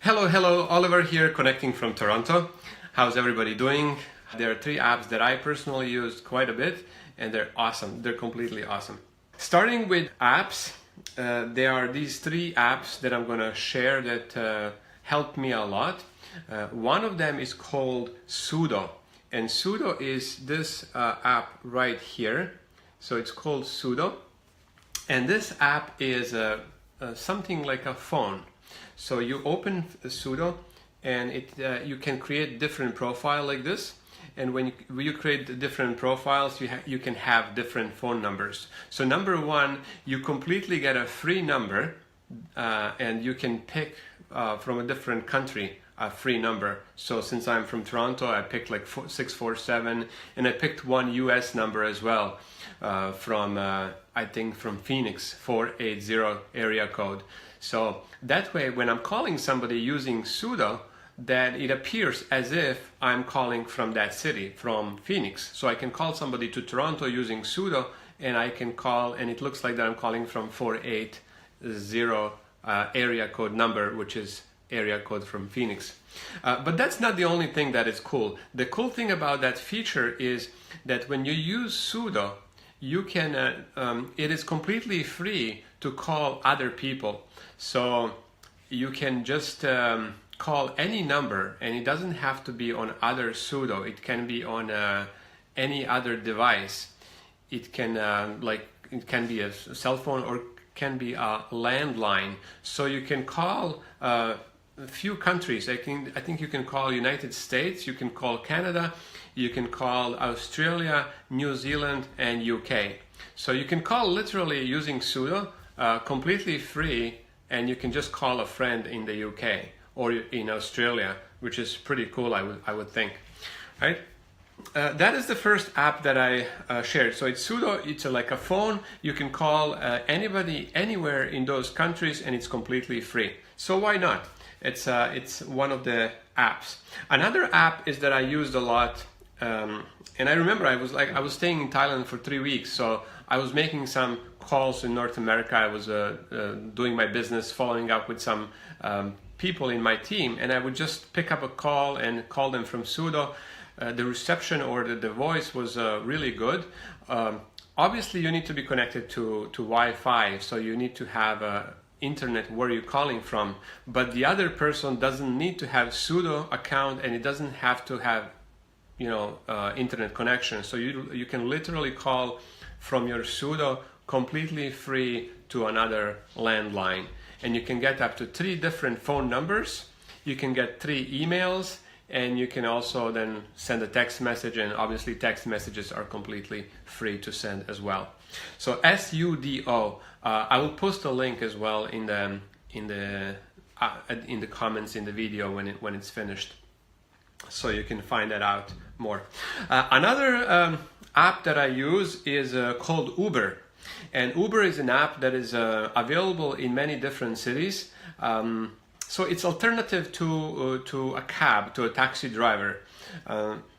Hello, Oliver here, connecting from Toronto. How's everybody doing? There are three apps that I personally use quite a bit, and they're awesome. They're completely awesome. Starting with apps, there are these three apps that I'm going to share that helped me a lot. One of them is called Sudo, and Sudo is this app right here. So it's called Sudo, and this app is something like a phone. So you open Sudo, and you can create different profile like this. And when you create different profiles, you can have different phone numbers. So number one, you completely get a free number, and you can pick from a different country a free number. So since I'm from Toronto, I picked like 647, and I picked one US number as well from I think from Phoenix, 480 area code. So that way, when I'm calling somebody using Sudo, that it appears as if I'm calling from that city, from Phoenix. So I can call somebody to Toronto using Sudo, and I can call, and it looks like that I'm calling from 480 area code number, which is area code from Phoenix. But that's not the only thing that is cool. The cool thing about that feature is that when you use Sudo, you can, it is completely free to call other people. So you can just call any number, and it doesn't have to be on other Sudo. It can be on any other device. It can it can be a cell phone or can be a landline. So you can call a few countries. I think you can call United States, you can call Canada, you can call Australia, New Zealand, and UK. So you can call literally using Sudo, completely free, and you can just call a friend in the UK or in Australia, which is pretty cool, I would think. Right? That is the first app that I shared. So it's Sudo. It's like a phone. You can call anybody anywhere in those countries, and it's completely free. So why not? It's one of the apps. Another app is that I used a lot, and I remember I was staying in Thailand for 3 weeks, so I was making some calls in North America. I was doing my business, following up with some people in my team, and I would just pick up a call and call them from Sudo. The reception or the voice was really good. Obviously, you need to be connected to Wi-Fi, so you need to have internet where you're calling from. But the other person doesn't need to have Sudo account, and it doesn't have to have, internet connection. So you can literally call from your Sudo completely free to another landline, and you can get up to 3 different phone numbers. You can get 3 emails, and you can also then send a text message, and obviously text messages are completely free to send as well. So Sudo, I will post a link as well in the comments in the video when it's finished, so you can find that out more. Another app that I use is called Uber, and Uber is an app that is available in many different cities. So it's alternative to a cab, to a taxi driver.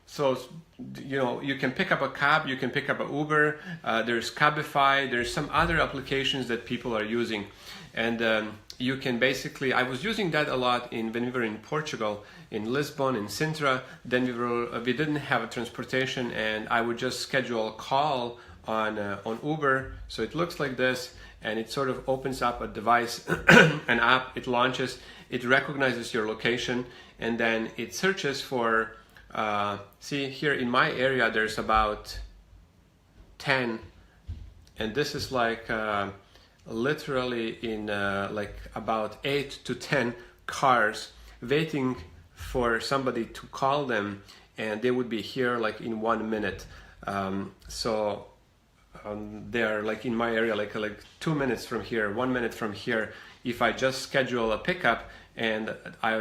So you can pick up a cab, you can pick up an Uber. There's Cabify. There's some other applications that people are using, and you can basically. I was using that a lot when we were in Portugal, in Lisbon, in Sintra. Then we didn't have a transportation, and I would just schedule a call on Uber. So it looks like this, and it sort of opens up a device, an app. It launches. It recognizes your location, and then it searches for, see here in my area there's about 10, and this is like literally in like about 8 to 10 cars waiting for somebody to call them, and they would be here like in 1 minute. They're like in my area like 2 minutes from here, 1 minute from here. If I just schedule a pickup, and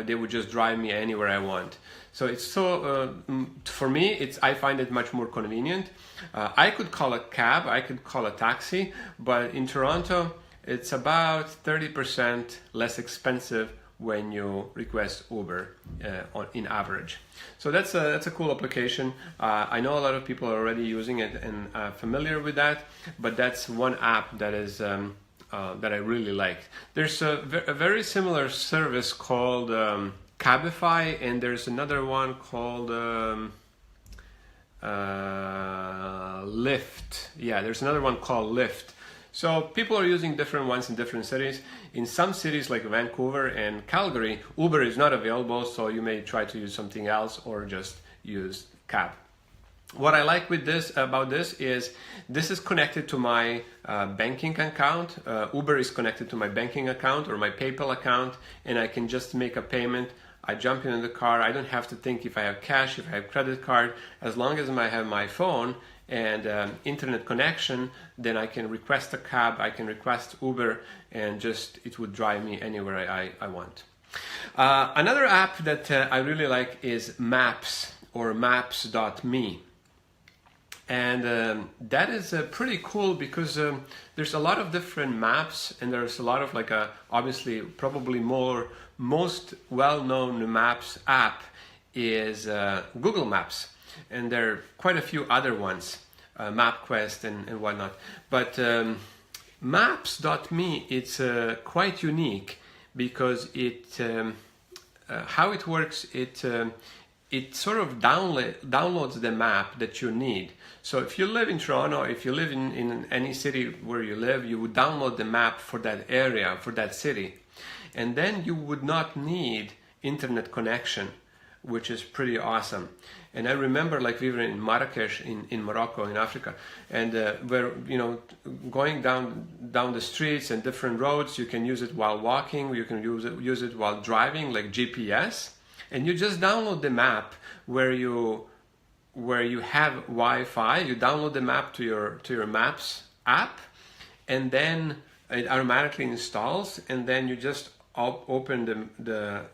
they would just drive me anywhere I want. So it's for me, I find it much more convenient. I could call a cab, I could call a taxi, but in Toronto, it's about 30% less expensive when you request Uber in average. So that's a cool application. I know a lot of people are already using it and familiar with that, but that's one app that is that I really liked. There's a very similar service called Cabify, and there's another one called Lyft. Yeah, there's another one called Lyft. So people are using different ones in different cities. In some cities like Vancouver and Calgary, Uber is not available, so you may try to use something else or just use cab. What I like with about this is connected to my banking account. Uber is connected to my banking account or my PayPal account, and I can just make a payment. I jump in the car. I don't have to think if I have cash, if I have credit card. As long as I have my phone and internet connection, then I can request a cab, I can request Uber, and just it would drive me anywhere I want. Another app that I really like is Maps or Maps.me. And that is pretty cool because there's a lot of different maps, and there's a lot of obviously probably most well-known maps app is Google Maps, and there are quite a few other ones, MapQuest and whatnot. But Maps.me, it's quite unique because how it works, it sort of downloads the map that you need. So if you live in Toronto, if you live in any city where you live, you would download the map for that area, for that city. And then you would not need internet connection, which is pretty awesome. And I remember we were in Marrakesh in Morocco, in Africa, and where, going down the streets and different roads, you can use it while walking, you can use it while driving, like GPS. And you just download the map where you have Wi-Fi. You download the map to your Maps app, and then it automatically installs. And then you just open the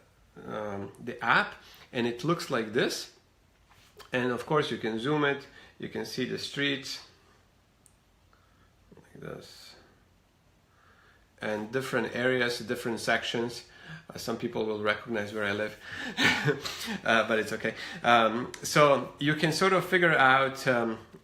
app, and it looks like this. And of course, you can zoom it. You can see the streets like this, and different areas, different sections. Some people will recognize where I live, but it's okay. So you can sort of figure out,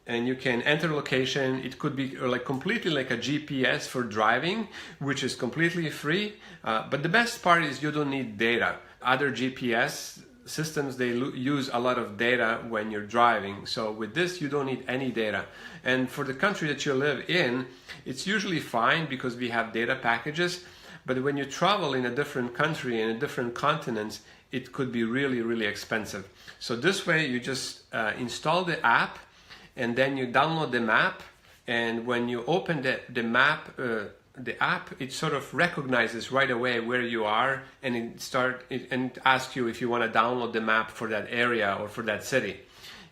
and you can enter location. It could be completely like a GPS for driving, which is completely free. But the best part is you don't need data. Other GPS systems, they use a lot of data when you're driving. So with this, you don't need any data. And for the country that you live in, it's usually fine because we have data packages. But when you travel in a different country, in a different continent, it could be really, really expensive. So this way, you just install the app, and then you download the map. And when you open the map, the app, it sort of recognizes right away where you are, and it asks you if you want to download the map for that area or for that city.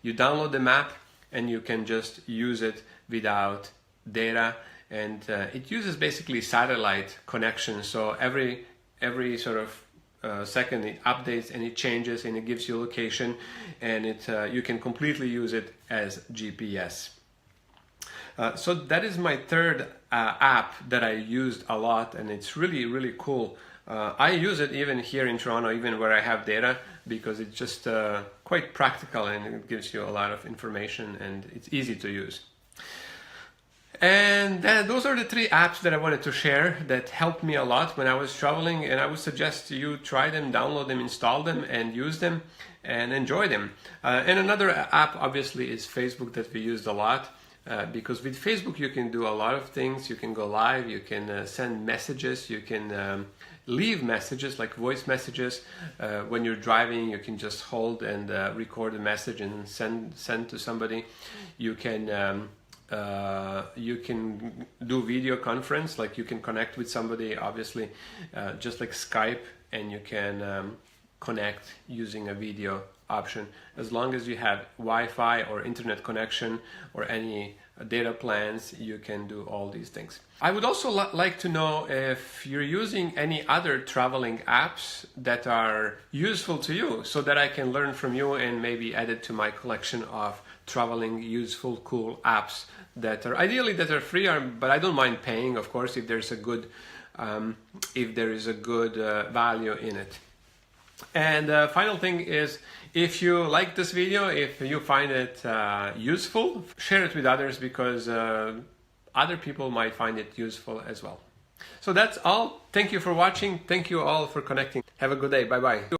You download the map, and you can just use it without data. And it uses basically satellite connection. So every sort of second it updates and it changes and it gives you location, and you can completely use it as GPS. So that is my third app that I used a lot, and it's really, really cool. I use it even here in Toronto, even where I have data, because it's just quite practical and it gives you a lot of information and it's easy to use. And those are the three apps that I wanted to share that helped me a lot when I was traveling, and I would suggest you try them, download them, install them, and use them and enjoy them. And another app obviously is Facebook that we used a lot, because with Facebook you can do a lot of things. You can go live, you can send messages, you can leave messages like voice messages. When you're driving, you can just hold and record a message and send to somebody. You can do video conference, like you can connect with somebody, obviously, just like Skype, and you can connect using a video option. As long as you have Wi-Fi or internet connection or any data plans, you can do all these things. I would also like to know if you're using any other traveling apps that are useful to you, so that I can learn from you and maybe add it to my collection of traveling useful, cool apps that are free, but I don't mind paying, of course, if there's a good value in it. And final thing is, if you like this video, if you find it useful, share it with others, because other people might find it useful as well. So that's all. Thank you for watching. Thank you all for connecting. Have a good day. Bye bye.